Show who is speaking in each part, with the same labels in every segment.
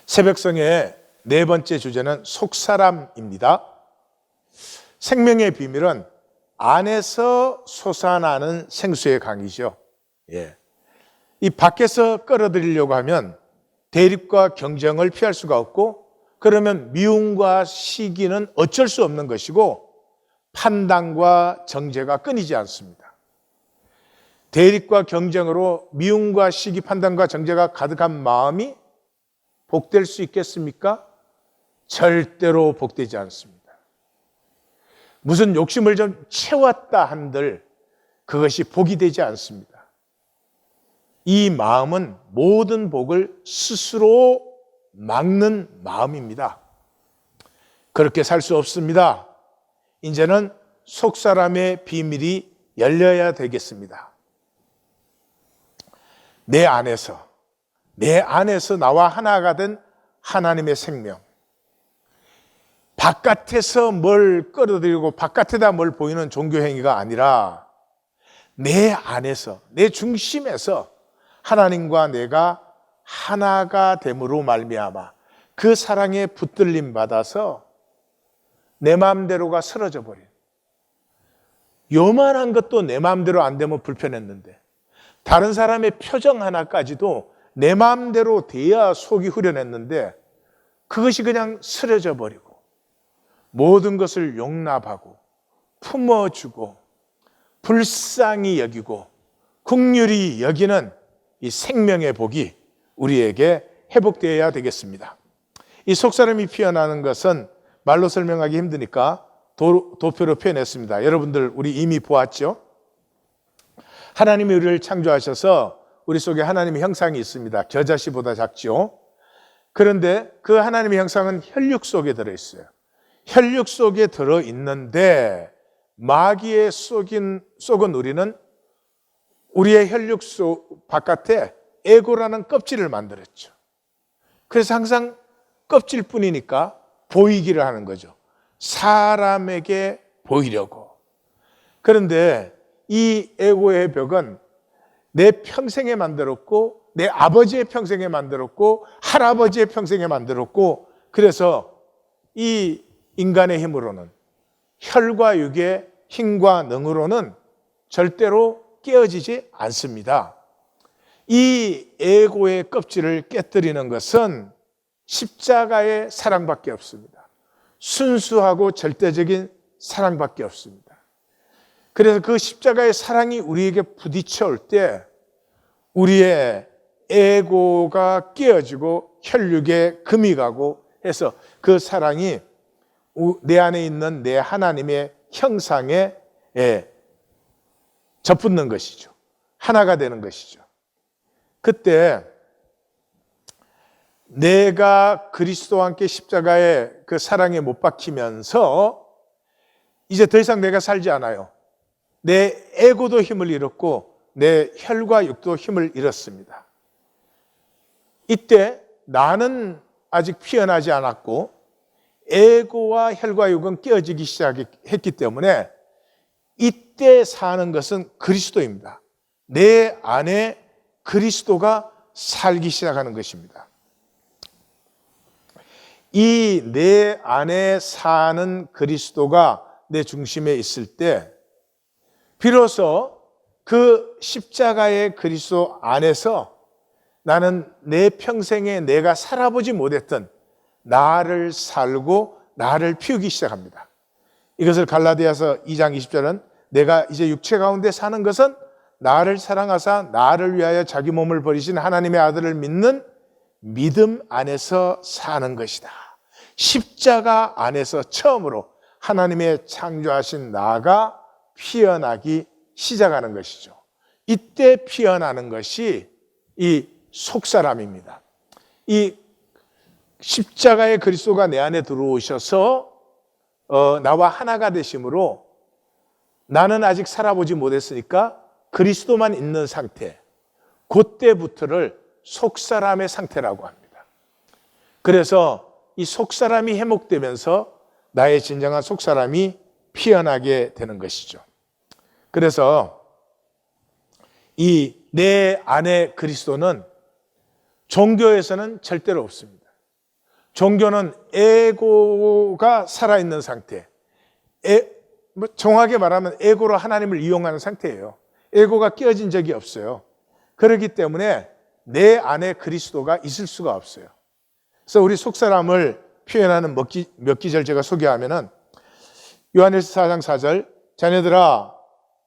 Speaker 1: 새벽성의 네 번째 주제는 속사람입니다. 생명의 비밀은 안에서 솟아나는 생수의 강이죠. 이 밖에서 끌어들이려고 하면 대립과 경쟁을 피할 수가 없고, 그러면 미움과 시기는 어쩔 수 없는 것이고, 판단과 정죄가 끊이지 않습니다. 대립과 경쟁으로 미움과 시기, 판단과 정죄가 가득한 마음이 복될 수 있겠습니까? 절대로 복되지 않습니다. 무슨 욕심을 좀 채웠다 한들 그것이 복이 되지 않습니다. 이 마음은 모든 복을 스스로 막는 마음입니다. 그렇게 살 수 없습니다. 이제는 속사람의 비밀이 열려야 되겠습니다. 내 안에서 나와 하나가 된 하나님의 생명, 바깥에서 뭘 끌어들이고 바깥에다 뭘 보이는 종교행위가 아니라 내 안에서, 내 중심에서 하나님과 내가 하나가 됨으로 말미암아 그 사랑에 붙들림 받아서 내 마음대로가 쓰러져 버린, 요만한 것도 내 마음대로 안 되면 불편했는데 다른 사람의 표정 하나까지도 내 마음대로 돼야 속이 후련했는데 그것이 그냥 쓰러져 버리고 모든 것을 용납하고 품어주고 불쌍히 여기고 긍휼히 여기는 이 생명의 복이 우리에게 회복되어야 되겠습니다. 이 속사람이 피어나는 것은 말로 설명하기 힘드니까 도표로 표현했습니다. 여러분들 우리 이미 보았죠? 하나님이 우리를 창조하셔서 우리 속에 하나님의 형상이 있습니다. 겨자씨보다 작죠. 그런데 그 하나님의 형상은 혈육 속에 들어있어요. 혈육 속에 들어있는데 마귀의 속은 우리는 우리의 혈육 속 바깥에 에고라는 껍질을 만들었죠. 그래서 항상 껍질뿐이니까 보이기를 하는 거죠. 사람에게 보이려고. 그런데 이 에고의 벽은 내 평생에 만들었고, 내 아버지의 평생에 만들었고, 할아버지의 평생에 만들었고, 그래서 이 인간의 힘으로는, 혈과 육의 힘과 능으로는 절대로 깨어지지 않습니다. 이 에고의 껍질을 깨뜨리는 것은 십자가의 사랑밖에 없습니다. 순수하고 절대적인 사랑밖에 없습니다. 그래서 그 십자가의 사랑이 우리에게 부딪혀 올 때 우리의 에고가 깨어지고 혈육에 금이 가고 해서 그 사랑이 내 안에 있는 내 하나님의 형상에 접붙는 것이죠. 하나가 되는 것이죠. 그때 내가 그리스도와 함께 십자가의 그 사랑에 못 박히면서 이제 더 이상 내가 살지 않아요. 내 에고도 힘을 잃었고 내 혈과 육도 힘을 잃었습니다. 이때 나는 아직 피어나지 않았고 에고와 혈과 육은 깨어지기 시작했기 때문에 이때 사는 것은 그리스도입니다. 내 안에 그리스도가 살기 시작하는 것입니다. 이 내 안에 사는 그리스도가 내 중심에 있을 때 비로소 그 십자가의 그리스도 안에서 나는 내 평생에 내가 살아보지 못했던 나를 살고 나를 피우기 시작합니다. 이것을 갈라디아서 2장 20절은 내가 이제 육체 가운데 사는 것은 나를 사랑하사 나를 위하여 자기 몸을 버리신 하나님의 아들을 믿는 믿음 안에서 사는 것이다. 십자가 안에서 처음으로 하나님의 창조하신 나가 피어나기 시작하는 것이죠. 이때 피어나는 것이 이 속사람입니다. 이 십자가의 그리스도가 내 안에 들어오셔서 나와 하나가 되심으로 나는 아직 살아보지 못했으니까 그리스도만 있는 상태, 그때부터를 속사람의 상태라고 합니다. 그래서 이 속사람이 회복되면서 나의 진정한 속사람이 피어나게 되는 것이죠. 그래서 이 내 안에 그리스도는 종교에서는 절대로 없습니다. 종교는 에고가 살아있는 상태. 정확하게 말하면 에고로 하나님을 이용하는 상태예요. 에고가 끼어진 적이 없어요. 그렇기 때문에 내 안에 그리스도가 있을 수가 없어요. 그래서 우리 속사람을 표현하는 몇 기절 제가 소개하면은 요한일서 4장 4절, 자녀들아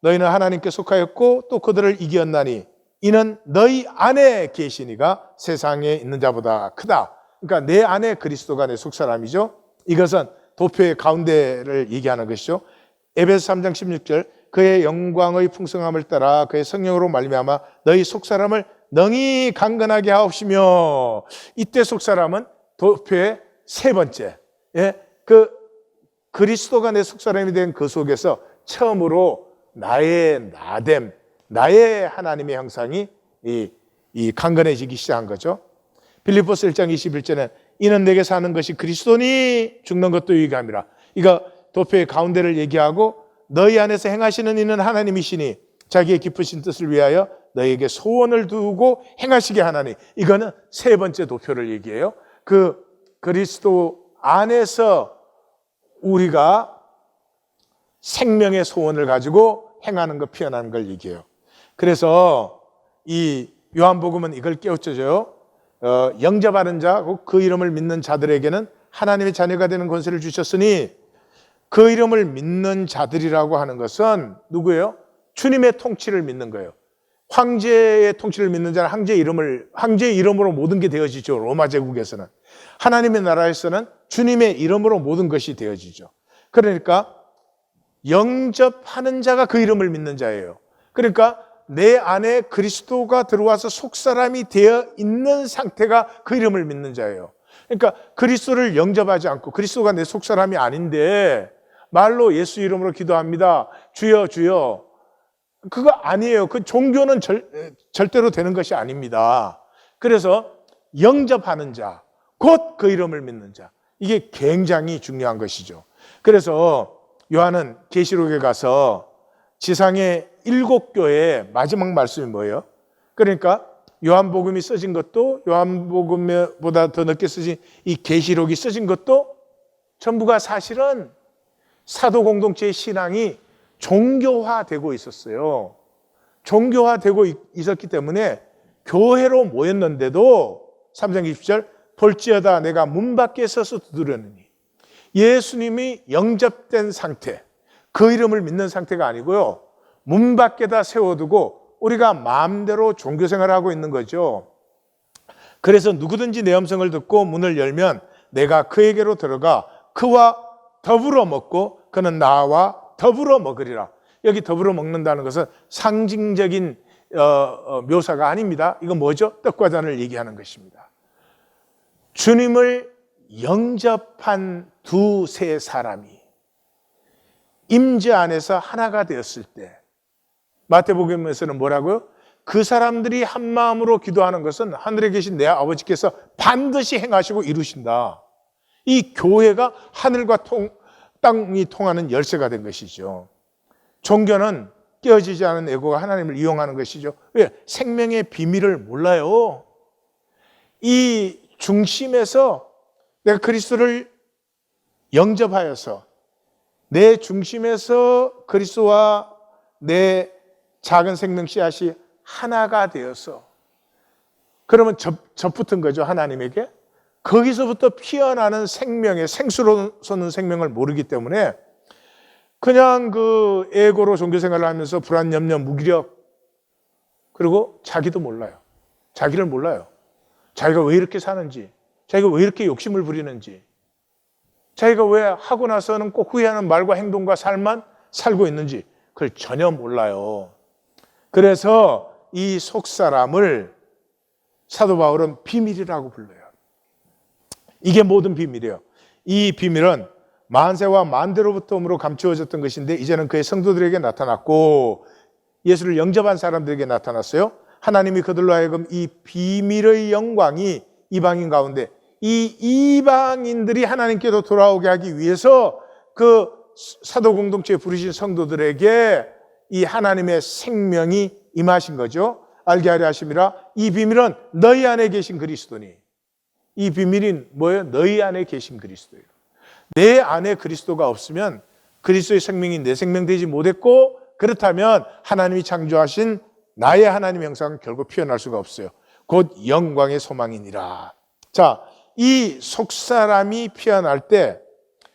Speaker 1: 너희는 하나님께 속하였고 또 그들을 이기었나니 이는 너희 안에 계시니가 세상에 있는 자보다 크다. 그러니까 내 안에 그리스도가 내 속사람이죠. 이것은 도표의 가운데를 얘기하는 것이죠. 에베소 3장 16절, 그의 영광의 풍성함을 따라 그의 성령으로 말미암아 너희 속사람을 능히 강건하게 하옵시며, 이때 속사람은 도표의 세 번째, 그 그리스도가 내 속사람이 된 그 속에서 처음으로 나의 나됨, 나의 하나님의 형상이 이 강건해지기 시작한 거죠. 빌립보서 1장 21절에 이는 내게 사는 것이 그리스도니 죽는 것도 유익함이라. 이거 도표의 가운데를 얘기하고 너희 안에서 행하시는 이는 하나님이시니 자기의 깊으신 뜻을 위하여 너희에게 소원을 두고 행하시게 하나니. 이거는 세 번째 도표를 얘기해요. 그 그리스도 안에서 우리가 생명의 소원을 가지고 행하는 것, 표현하는 걸 얘기해요. 그래서 이 요한복음은 이걸 깨우쳐줘요. 영접하는 자, 그 이름을 믿는 자들에게는 하나님의 자녀가 되는 권세를 주셨으니, 그 이름을 믿는 자들이라고 하는 것은 누구예요? 주님의 통치를 믿는 거예요. 황제의 통치를 믿는 자는 황제의 이름으로 모든 게 되어지죠. 로마 제국에서는. 하나님의 나라에서는 주님의 이름으로 모든 것이 되어지죠. 그러니까 영접하는 자가 그 이름을 믿는 자예요. 그러니까 내 안에 그리스도가 들어와서 속사람이 되어 있는 상태가 그 이름을 믿는 자예요. 그러니까 그리스도를 영접하지 않고 그리스도가 내 속사람이 아닌데 말로 예수 이름으로 기도합니다, 주여 주여, 그거 아니에요. 그 종교는 절대로 되는 것이 아닙니다. 그래서 영접하는 자, 곧 그 이름을 믿는 자, 이게 굉장히 중요한 것이죠. 그래서 요한은 계시록에 가서 지상의 7교회의 마지막 말씀이 뭐예요? 그러니까 요한복음이 써진 것도, 요한복음보다 더 늦게 써진 이 계시록이 써진 것도 전부가 사실은 사도 공동체의 신앙이 종교화되고 있었어요. 종교화되고 있었기 때문에 교회로 모였는데도 3장 20절, 볼지어다 내가 문 밖에 서서 두드렸느니. 예수님이 영접된 상태, 그 이름을 믿는 상태가 아니고요, 문 밖에다 세워두고 우리가 마음대로 종교생활을 하고 있는 거죠. 그래서 누구든지 내 음성을 듣고 문을 열면 내가 그에게로 들어가 그와 더불어 먹고 그는 나와 더불어 먹으리라. 여기 더불어 먹는다는 것은 상징적인 묘사가 아닙니다. 이건 뭐죠? 떡과 잔을 얘기하는 것입니다. 주님을 영접한 두세 사람이 임재 안에서 하나가 되었을 때, 마태복음에서는 뭐라고요? 그 사람들이 한 마음으로 기도하는 것은 하늘에 계신 내 아버지께서 반드시 행하시고 이루신다. 이 교회가 하늘과 땅이 통하는 열쇠가 된 것이죠. 종교는 깨어지지 않은 에고가 하나님을 이용하는 것이죠. 왜? 생명의 비밀을 몰라요. 이 중심에서 내가 그리스도를 영접하여서 내 중심에서 그리스도와 내 작은 생명 씨앗이 하나가 되어서, 그러면 접붙은 거죠, 하나님에게. 거기서부터 피어나는 생명의 생수로 솟는 생명을 모르기 때문에 그냥 그 에고로 종교생활을 하면서 불안, 염려, 무기력, 그리고 자기도 몰라요. 자기를 몰라요. 자기가 왜 이렇게 사는지, 자기가 왜 이렇게 욕심을 부리는지, 자기가 왜 하고 나서는 꼭 후회하는 말과 행동과 삶만 살고 있는지 그걸 전혀 몰라요. 그래서 이 속사람을 사도 바울은 비밀이라고 불러요. 이게 모든 비밀이에요. 이 비밀은 만세와 만대로부터음으로 감추어졌던 것인데 이제는 그의 성도들에게 나타났고 예수를 영접한 사람들에게 나타났어요. 하나님이 그들로 하여금 이 비밀의 영광이 이방인 가운데, 이 이방인들이 하나님께로 돌아오게 하기 위해서 그 사도 공동체에 부르신 성도들에게 이 하나님의 생명이 임하신 거죠. 알게 하려 하심이라. 이 비밀은 너희 안에 계신 그리스도니. 이 비밀이 뭐예요? 너희 안에 계신 그리스도예요. 내 안에 그리스도가 없으면 그리스도의 생명이 내 생명 되지 못했고, 그렇다면 하나님이 창조하신 나의 하나님의 형상은 결국 표현할 수가 없어요. 곧 영광의 소망이니라. 자, 이 속사람이 피어날 때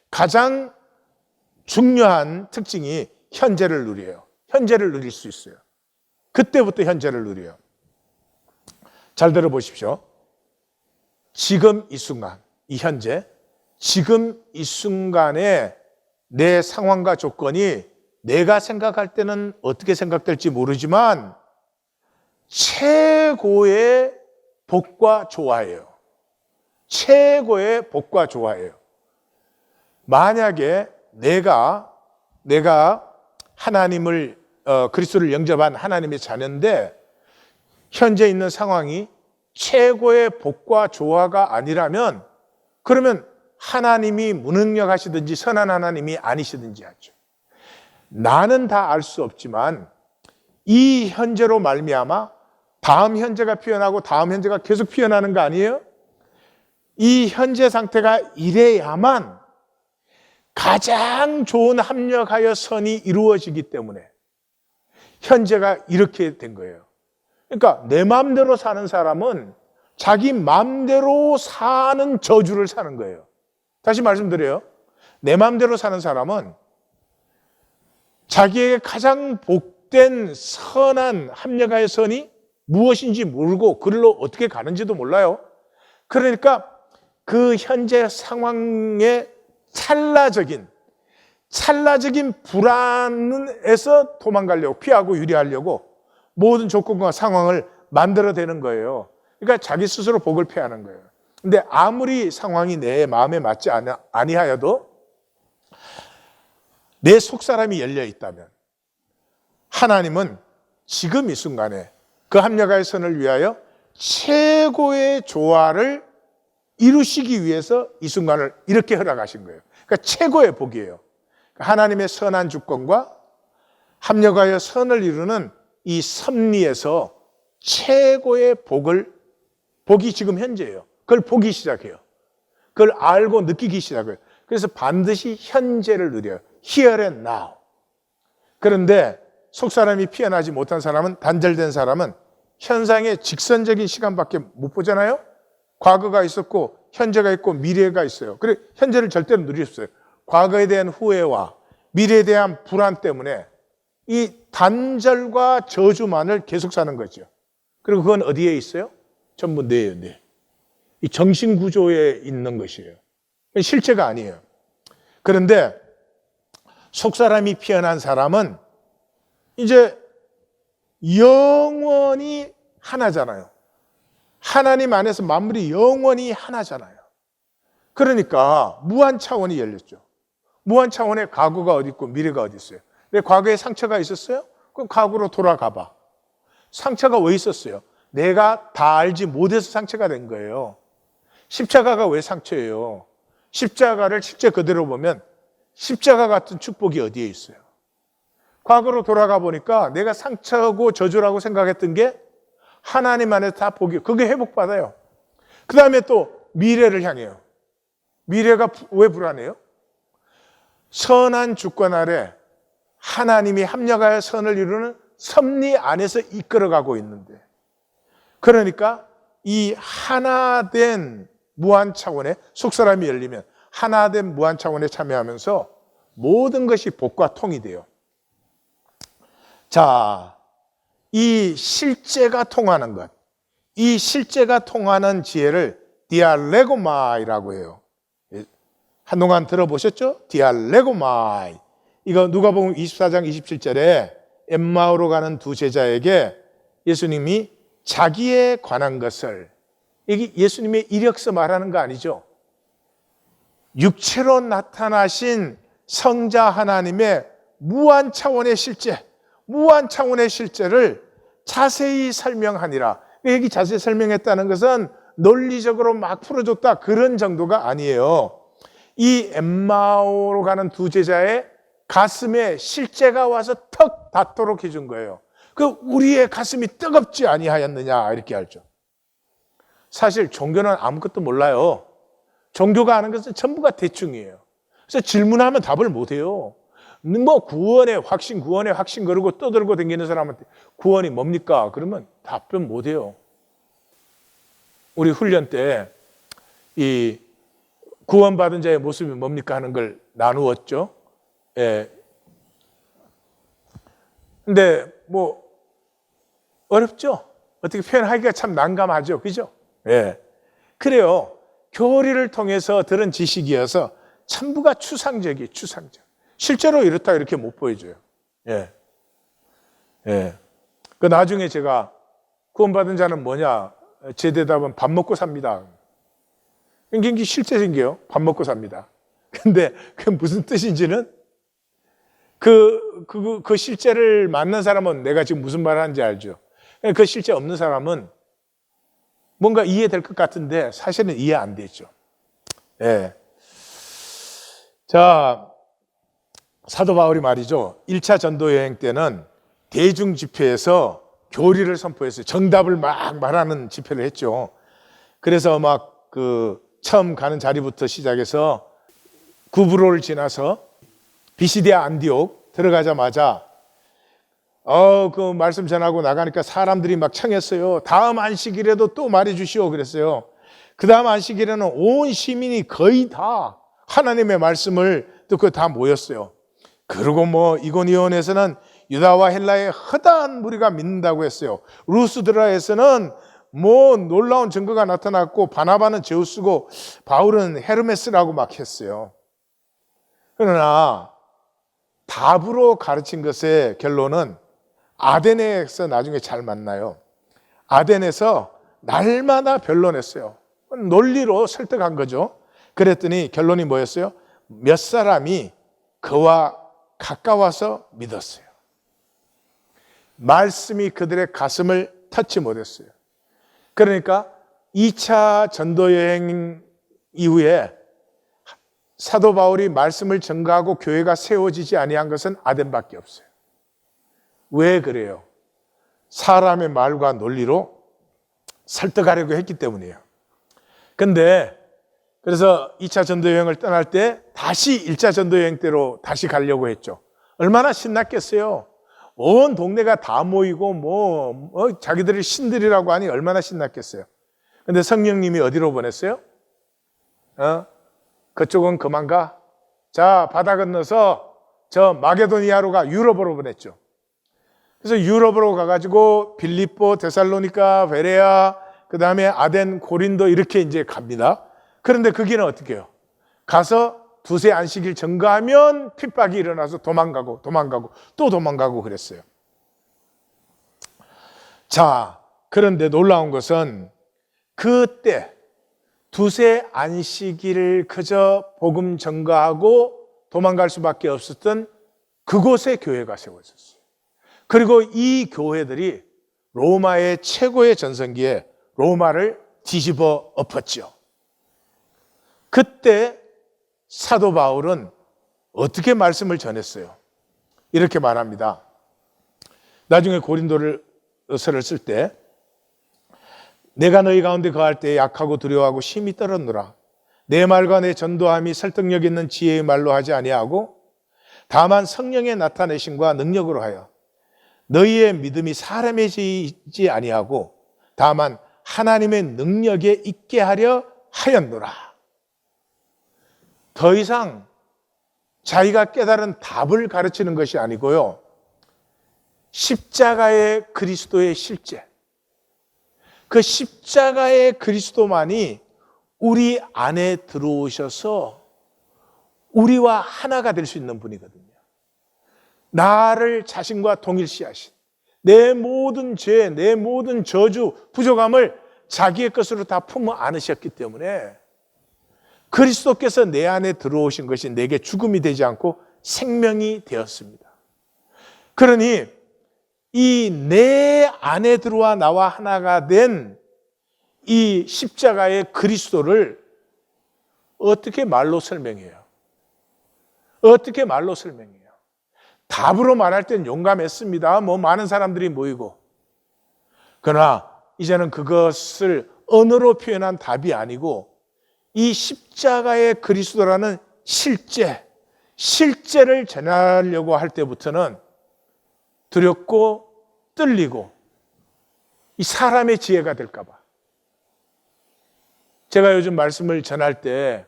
Speaker 1: 가장 중요한 특징이 현재를 누려요. 현재를 누릴 수 있어요. 그때부터 현재를 누려요. 잘 들어보십시오. 지금 이 순간, 이 현재, 지금 이 순간에 내 상황과 조건이 내가 생각할 때는 어떻게 생각될지 모르지만 최고의 복과 조화예요. 최고의 복과 조화예요. 만약에 내가 하나님을 그리스도를 영접한 하나님의 자녀인데 현재 있는 상황이 최고의 복과 조화가 아니라면, 그러면 하나님이 무능력하시든지 선한 하나님이 아니시든지 하죠. 나는 다 알 수 없지만 이 현재로 말미암아 다음 현재가 피어나고 다음 현재가 계속 피어나는 거 아니에요? 이 현재 상태가 이래야만 가장 좋은 합력하여 선이 이루어지기 때문에 현재가 이렇게 된 거예요. 그러니까 내 마음대로 사는 사람은 자기 마음대로 사는 저주를 사는 거예요. 다시 말씀드려요. 내 마음대로 사는 사람은 자기에게 가장 복된 선한 합력하여 선이 무엇인지 모르고 그걸로 어떻게 가는지도 몰라요. 그러니까 그 현재 상황의 찰나적인 불안에서 도망가려고, 피하고 유리하려고 모든 조건과 상황을 만들어내는 거예요. 그러니까 자기 스스로 복을 피하는 거예요. 근데 아무리 상황이 내 마음에 맞지 아니하여도 내 속사람이 열려 있다면 하나님은 지금 이 순간에 그 합력의 선을 위하여 최고의 조화를 이루시기 위해서 이 순간을 이렇게 허락하신 거예요. 그러니까 최고의 복이에요. 하나님의 선한 주권과 합력하여 선을 이루는 이 섭리에서 최고의 복이 지금 현재예요. 그걸 보기 시작해요. 그걸 알고 느끼기 시작해요. 그래서 반드시 현재를 누려요. Here and now. 그런데 속사람이 피어나지 못한 사람은, 단절된 사람은 현상의 직선적인 시간밖에 못 보잖아요. 과거가 있었고 현재가 있고 미래가 있어요. 그래 현재를 절대로 누릴 수 없어요. 과거에 대한 후회와 미래에 대한 불안 때문에 이 단절과 저주만을 계속 사는 거죠. 그리고 그건 어디에 있어요? 전부 뇌예요, 뇌. 이 정신구조에 있는 것이에요. 실체가 아니에요. 그런데 속사람이 피어난 사람은 이제 영원히 하나잖아요. 하나님 안에서 만물이 영원히 하나잖아요. 그러니까 무한 차원이 열렸죠. 무한 차원의 과거가 어디 있고 미래가 어디 있어요. 내 과거에 상처가 있었어요? 그럼 과거로 돌아가 봐. 상처가 왜 있었어요? 내가 다 알지 못해서 상처가 된 거예요. 십자가가 왜 상처예요? 십자가를 실제 그대로 보면 십자가 같은 축복이 어디에 있어요? 과거로 돌아가 보니까 내가 상처고 저주라고 생각했던 게 하나님 안에서 다 복이, 그게 회복받아요. 그 다음에 또 미래를 향해요. 미래가 왜 불안해요? 선한 주권 아래 하나님이 합력하여 선을 이루는 섭리 안에서 이끌어가고 있는데, 그러니까 이 하나된 무한 차원의, 속사람이 열리면 하나된 무한 차원에 참여하면서 모든 것이 복과 통이 돼요. 자, 이 실제가 통하는 것, 이 실제가 통하는 지혜를 디알레고마이라고 해요. 한동안 들어보셨죠? 디알레고마이. 이거 누가복음 24장 27절에 엠마오로 가는 두 제자에게 예수님이 자기에 관한 것을, 이게 예수님의 이력서 말하는 거 아니죠? 육체로 나타나신 성자 하나님의 무한 차원의 실제, 무한 차원의 실제를 자세히 설명하니라. 여기 자세히 설명했다는 것은 논리적으로 막 풀어줬다 그런 정도가 아니에요. 이 엠마오로 가는 두 제자의 가슴에 실제가 와서 턱 닿도록 해준 거예요. 그 우리의 가슴이 뜨겁지 아니하였느냐 이렇게 알죠. 사실 종교는 아무것도 몰라요. 종교가 아는 것은 전부가 대충이에요. 그래서 질문하면 답을 못해요. 뭐 구원의 확신 그러고 떠들고 다니는 사람한테 구원이 뭡니까? 그러면 답변 못해요. 우리 훈련 때 이 구원받은 자의 모습이 뭡니까 하는 걸 나누었죠. 예. 근데 뭐 어렵죠. 어떻게 표현하기가 참 난감하죠. 그죠? 예. 그래요. 교리를 통해서 들은 지식이어서 전부가 추상적이에요. 추상적. 실제로 이렇다 이렇게 못 보여줘요. 예. 예. 그 나중에 제가 구원받은 자는 뭐냐? 제 대답은 밥 먹고 삽니다. 굉장히 실제적이에요. 밥 먹고 삽니다. 근데 그게 무슨 뜻인지는 그 실제를 맞는 사람은 내가 지금 무슨 말을 하는지 알죠. 그 실제 없는 사람은 뭔가 이해될 것 같은데 사실은 이해 안 되죠. 예. 자, 사도 바울이 말이죠. 1차 전도 여행 때는 대중 집회에서 교리를 선포했어요. 정답을 막 말하는 집회를 했죠. 그래서 막 처음 가는 자리부터 시작해서 구브로를 지나서 비시디아 안디옥 들어가자마자 그 말씀 전하고 나가니까 사람들이 막 청했어요. 다음 안식일에도 또 말해 주시오 그랬어요. 그 다음 안식일에는 온 시민이 거의 다 하나님의 말씀을 듣고 다 모였어요. 그리고 뭐 이고니온에서는 유다와 헬라의 허다한 무리가 믿는다고 했어요. 루스드라에서는 뭐 놀라운 증거가 나타났고 바나바는 제우스고 바울은 헤르메스라고 막 했어요. 그러나 답으로 가르친 것의 결론은 아덴에서 나중에 잘 만나요. 아덴에서 날마다 변론했어요. 논리로 설득한 거죠. 그랬더니 결론이 뭐였어요? 몇 사람이 그와 가까워서 믿었어요. 말씀이 그들의 가슴을 터치 못했어요. 그러니까 2차 전도여행 이후에 사도 바울이 말씀을 전가하고 교회가 세워지지 아니한 것은 아덴밖에 없어요. 왜 그래요? 사람의 말과 논리로 설득하려고 했기 때문이에요. 근데 그래서 2차 전도여행을 떠날 때 다시 1차 전도여행 때로 다시 가려고 했죠. 얼마나 신났겠어요. 온 동네가 다 모이고 자기들이 신들이라고 하니 얼마나 신났겠어요. 근데 성령님이 어디로 보냈어요? 그쪽은 그만 가. 자, 바다 건너서 저 마게도니아로 가. 유럽으로 보냈죠. 그래서 유럽으로 가가지고 빌립보, 데살로니가, 베레아, 그 다음에 아덴, 고린도 이렇게 이제 갑니다. 그런데 거기는 어떻게 해요? 가서 두세 안식일 전가하면 핍박이 일어나서 도망가고 또 도망가고 그랬어요. 자, 그런데 놀라운 것은 그때 두세 안식일을 그저 복음 전가하고 도망갈 수밖에 없었던 그곳에 교회가 세워졌어요. 그리고 이 교회들이 로마의 최고의 전성기에 로마를 뒤집어 엎었죠. 그때 사도 바울은 어떻게 말씀을 전했어요? 이렇게 말합니다. 나중에 고린도서를 쓸 때 내가 너희 가운데 거할 때 약하고 두려워하고 심히 떨었노라. 내 말과 내 전도함이 설득력 있는 지혜의 말로 하지 아니하고 다만 성령의 나타내심과 능력으로 하여 너희의 믿음이 사람의 지지 아니하고 다만 하나님의 능력에 있게 하려 하였노라. 더 이상 자기가 깨달은 답을 가르치는 것이 아니고요. 십자가의 그리스도의 실제, 그 십자가의 그리스도만이 우리 안에 들어오셔서 우리와 하나가 될 수 있는 분이거든요. 나를 자신과 동일시하신 내 모든 죄, 내 모든 저주, 부족함을 자기의 것으로 다 품어 안으셨기 때문에 그리스도께서 내 안에 들어오신 것이 내게 죽음이 되지 않고 생명이 되었습니다. 그러니 이 내 안에 들어와 나와 하나가 된 이 십자가의 그리스도를 어떻게 말로 설명해요? 어떻게 말로 설명해요? 답으로 말할 땐 용감했습니다. 많은 사람들이 모이고. 그러나 이제는 그것을 언어로 표현한 답이 아니고 이 십자가의 그리스도라는 실제를 전하려고 할 때부터는 두렵고 떨리고 이 사람의 지혜가 될까 봐. 제가 요즘 말씀을 전할 때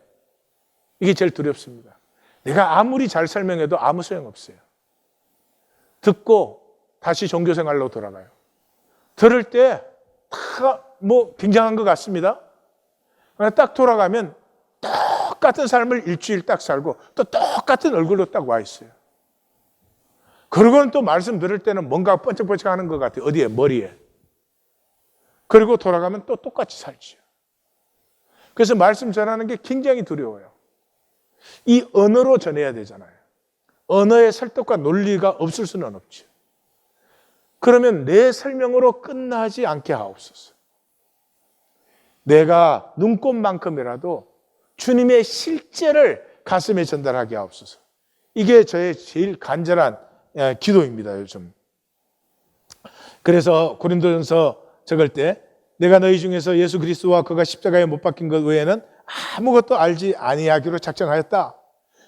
Speaker 1: 이게 제일 두렵습니다. 내가 아무리 잘 설명해도 아무 소용없어요. 듣고 다시 종교생활로 돌아가요. 들을 때 다 굉장한 것 같습니다. 그러나 딱 돌아가면 똑같은 삶을 일주일 딱 살고 또 똑같은 얼굴로 딱 와 있어요. 그러고는 또 말씀 들을 때는 뭔가 번쩍번쩍 하는 것 같아요. 어디에? 머리에. 그리고 돌아가면 또 똑같이 살지요. 그래서 말씀 전하는 게 굉장히 두려워요. 이 언어로 전해야 되잖아요. 언어의 설득과 논리가 없을 수는 없죠. 그러면 내 설명으로 끝나지 않게 하옵소서. 내가 눈꽃만큼이라도 주님의 실제를 가슴에 전달하게 하옵소서. 이게 저의 제일 간절한 기도입니다, 요즘. 그래서 고린도전서 적을 때 내가 너희 중에서 예수 그리스도와 그가 십자가에 못 박힌 것 외에는 아무것도 알지 아니하기로 작정하였다.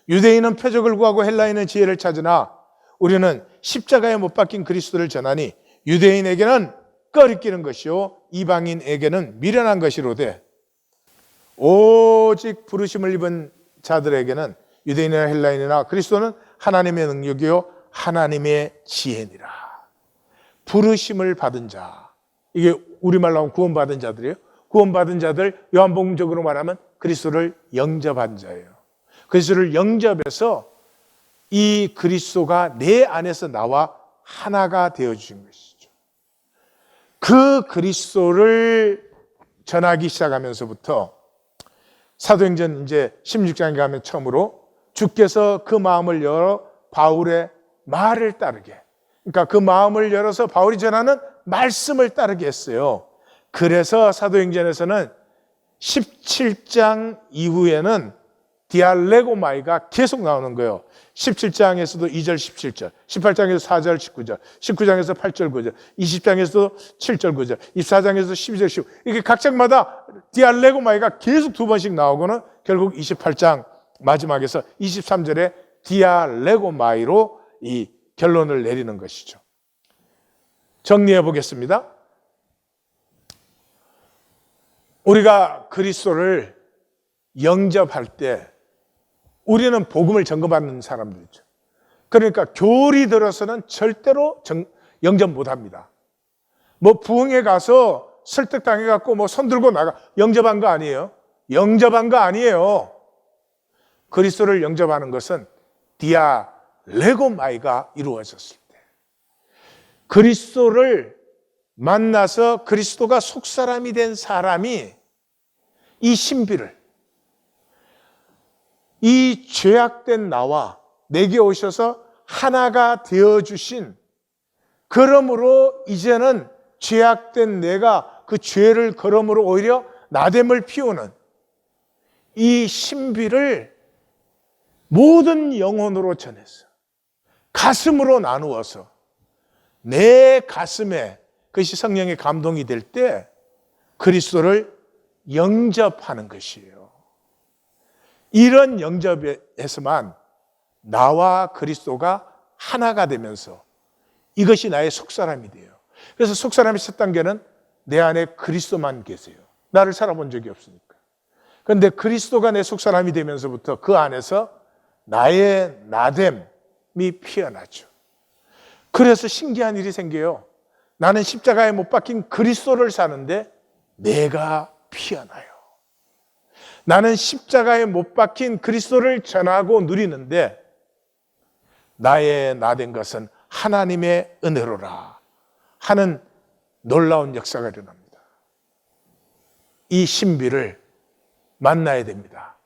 Speaker 1: 유대인은 표적을 구하고 헬라인은 지혜를 찾으나 우리는 십자가에 못 박힌 그리스도를 전하니 유대인에게는 꺼리끼는 것이요 이방인에게는 미련한 것이로되 오직 부르심을 입은 자들에게는 유대인이나 헬라인이나 그리스도는 하나님의 능력이요 하나님의 지혜니라. 부르심을 받은 자, 이게 우리말로 하면 구원받은 자들이에요. 구원받은 자들, 요한복음적으로 말하면 그리스도를 영접한 자예요. 그리스도를 영접해서 이 그리스도가 내 안에서 나와 하나가 되어주신 것이죠. 그 그리스도를 전하기 시작하면서부터 사도행전 이제 16장에 가면 처음으로 주께서 그 마음을 열어 바울의 말을 따르게, 그러니까 그 마음을 열어서 바울이 전하는 말씀을 따르게 했어요. 그래서 사도행전에서는 17장 이후에는 디알레고마이가 계속 나오는 거예요. 17장에서도 2절 17절, 18장에서 4절 19절, 19장에서 8절 9절, 20장에서도 7절 9절, 24장에서 12절 15절, 이게 각 장마다 디알레고마이가 계속 두 번씩 나오고는 결국 28장 마지막에서 23절에 디알레고마이로 이 결론을 내리는 것이죠. 정리해 보겠습니다. 우리가 그리스도를 영접할 때 우리는 복음을 전거받는 사람들이죠. 그러니까 교리 들어서는 절대로 영접 못합니다. 부흥회 가서 설득당해갖고 손 들고 나가 영접한 거 아니에요. 영접한 거 아니에요. 그리스도를 영접하는 것은 디아레고마이가 이루어졌을 때, 그리스도를 만나서 그리스도가 속사람이 된 사람이 이 신비를, 이 죄악된 나와 내게 오셔서 하나가 되어주신, 그러므로 이제는 죄악된 내가 그 죄를 그러므로 오히려 나됨을 피우는 이 신비를 모든 영혼으로 전해서 가슴으로 나누어서 내 가슴에 그것이 성령의 감동이 될 때 그리스도를 영접하는 것이에요. 이런 영접에서만 나와 그리스도가 하나가 되면서 이것이 나의 속사람이 돼요. 그래서 속사람의 첫 단계는 내 안에 그리스도만 계세요. 나를 살아본 적이 없으니까. 그런데 그리스도가 내 속사람이 되면서부터 그 안에서 나의 나됨이 피어나죠. 그래서 신기한 일이 생겨요. 나는 십자가에 못 박힌 그리스도를 사는데 내가 피어나요. 나는 십자가에 못 박힌 그리스도를 전하고 누리는데 나의 나된 것은 하나님의 은혜로라 하는 놀라운 역사가 일어납니다. 이 신비를 만나야 됩니다.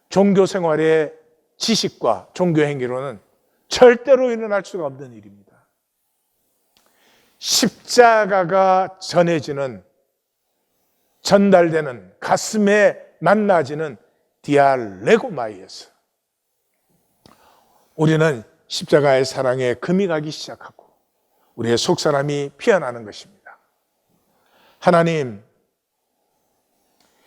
Speaker 1: 종교 생활의 지식과 종교 행위로는 절대로 일어날 수가 없는 일입니다. 십자가가 전해지는, 전달되는, 가슴에 만나지는 디알레고마이에서 우리는 십자가의 사랑에 금이 가기 시작하고 우리의 속사람이 피어나는 것입니다. 하나님,